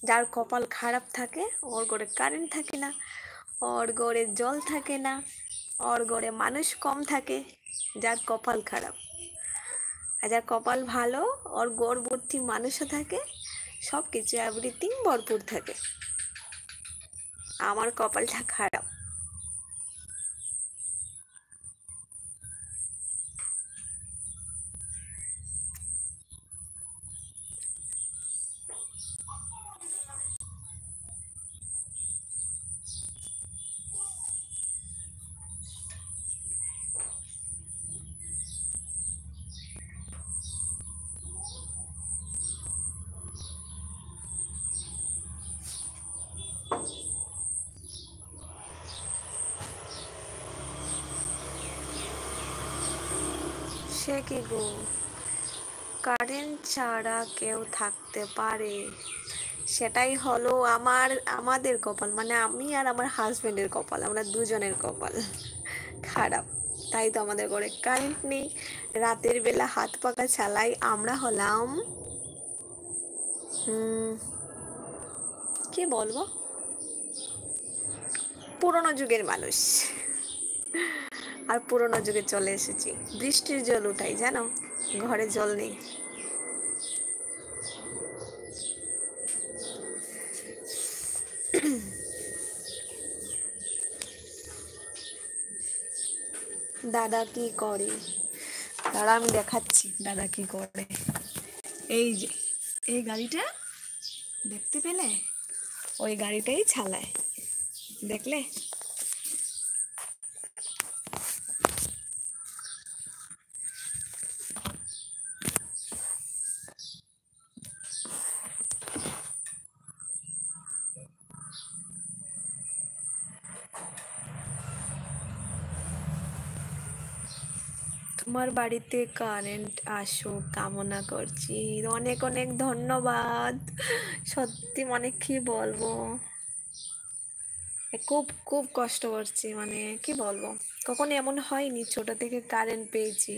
যার কপাল খারাপ থাকে ওর ঘরে কারেন্ট থাকে না, ওর ঘরে জল থাকে না, ওর ঘরে মানুষ কম থাকে, যার কপাল খারাপ। আর যার কপাল ভালো ওর ঘর ভর্তি মানুষও থাকে, সব কিছু এভরিথিং ভরপুর থাকে। আমার কপালটা খারাপ। সে কি গো, কারেন্ট ছাড়া কেউ থাকতে পারে? সেটাই হলো আমাদের কপাল, মানে আমি আর আমার হাজবেন্ডের কপাল, আমরা দুজনের কপাল খারাপ। তাই তো আমাদের ঘরে কারেন্ট নেই, রাতের বেলা হাত পাকা চালাই। আমরা হলাম কি বলবো, পুরোনো যুগের মানুষ। আর পুরোনো যুগে চলে এসেছি, বৃষ্টির জল উঠাই জানো, ঘরে জল নেই। দাদা কি করে, দাদা আমি দেখাচ্ছি দাদা কি করে। এই যে এই গাড়িটা দেখতে পেলে, ওই গাড়িটাই চালায়, দেখলে? তোমার বাড়িতে কারেন্ট আসুক কামনা করছি, অনেক অনেক ধন্যবাদ। সত্যি মানে কি বলবো, খুব খুব কষ্ট করছি, মানে কি বলবো, কখনো এমন হয়নি। ছোট থেকে কারেন্ট পেয়েছি,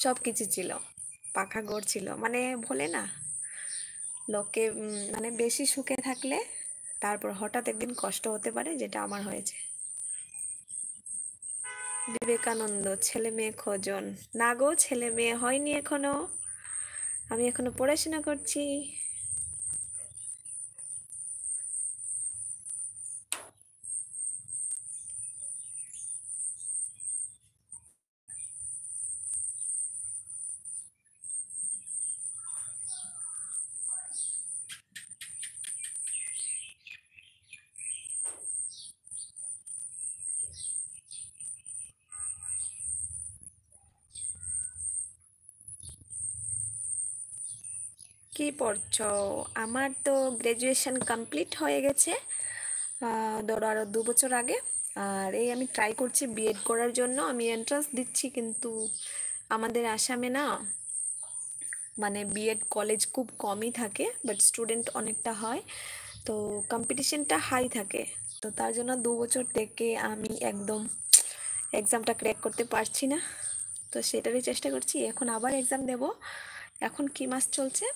সব কিছু ছিল, পাখা ঘর ছিল, মানে বলে না লোকে মানে বেশি সুখে থাকলে তারপর হঠাৎ একদিন কষ্ট হতে পারে, যেটা আমার হয়েছে। বিবেকানন্দ, ছেলে মেয়ে খোঁজন। না গো, ছেলে মেয়ে হয়নি এখনো, আমি এখনো পড়াশোনা করছি। কি পড়ছো? আমার তো গ্র্যাজুয়েশন কমপ্লিট হয়ে গেছে ধরো আরো 2 বছর আগে। আর এই আমি ট্রাই করছি বিএড করার জন্য, আমি এন্ট্রান্স দিচ্ছি, কিন্তু আমাদের আসামে না মানে বিএড কলেজ খুব কমই থাকে, বাট স্টুডেন্ট অনেকটা হয়, তো কম্পিটিশনটা হাই থাকে। তো তার জন্য 2 বছর থেকে আমি একদম এক্সামটা ক্র্যাক করতে পারছি না, তো সেটারই চেষ্টা করছি। এখন আবার এক্সাম দেব। এখন কি মাস চলছে,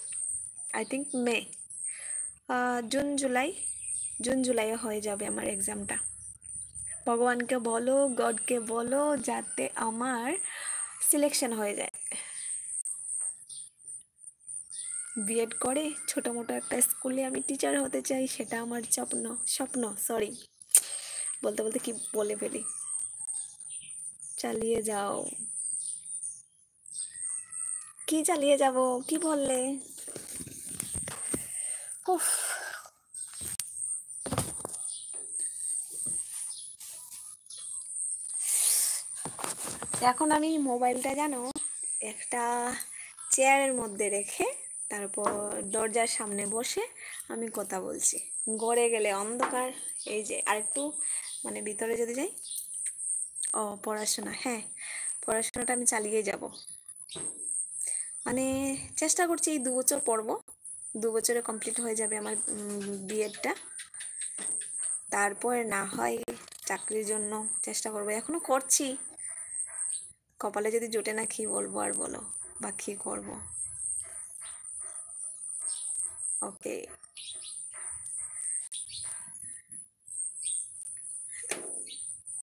আই থিঙ্ক মে, জুন জুলাইয়ে হয়ে যাবে আমার এক্সামটা। ভগবানকে বলো, গডকে বলো, যাতে আমার সিলেকশন হয়ে যায়, বিএড করে ছোট মোটো একটা স্কুলে আমি টিচার হতে চাই, সেটা আমার স্বপ্ন। স্বপ্ন সরি, বলতে বলতে কি বলে ফেলি। চালিয়ে যাও। কি চালিয়ে যাব, কি বললে? উফ, এখন আমি মোবাইলটা জানো একটা চেয়ারের মধ্যে রেখে তারপর দরজার সামনে বসে আমি কথা বলছি। ঘরে গেলে অন্ধকার। এই যে আরেকটু মানে ভিতরে যদি যাই, ও পড়াশোনা, হ্যাঁ পড়াশোনাটা আমি চালিয়ে যাব, মানে চেষ্টা করছি এই 2 বছর পড়বো, 2 বছরে কমপ্লিট হয়ে যাবে আমার বিএডটা। তারপর না হয় চাকরির জন্য চেষ্টা করবো, এখনো করছি, কপালে যদি জোটে না কি বলবো আর বলো, বা কি করবো। ওকে।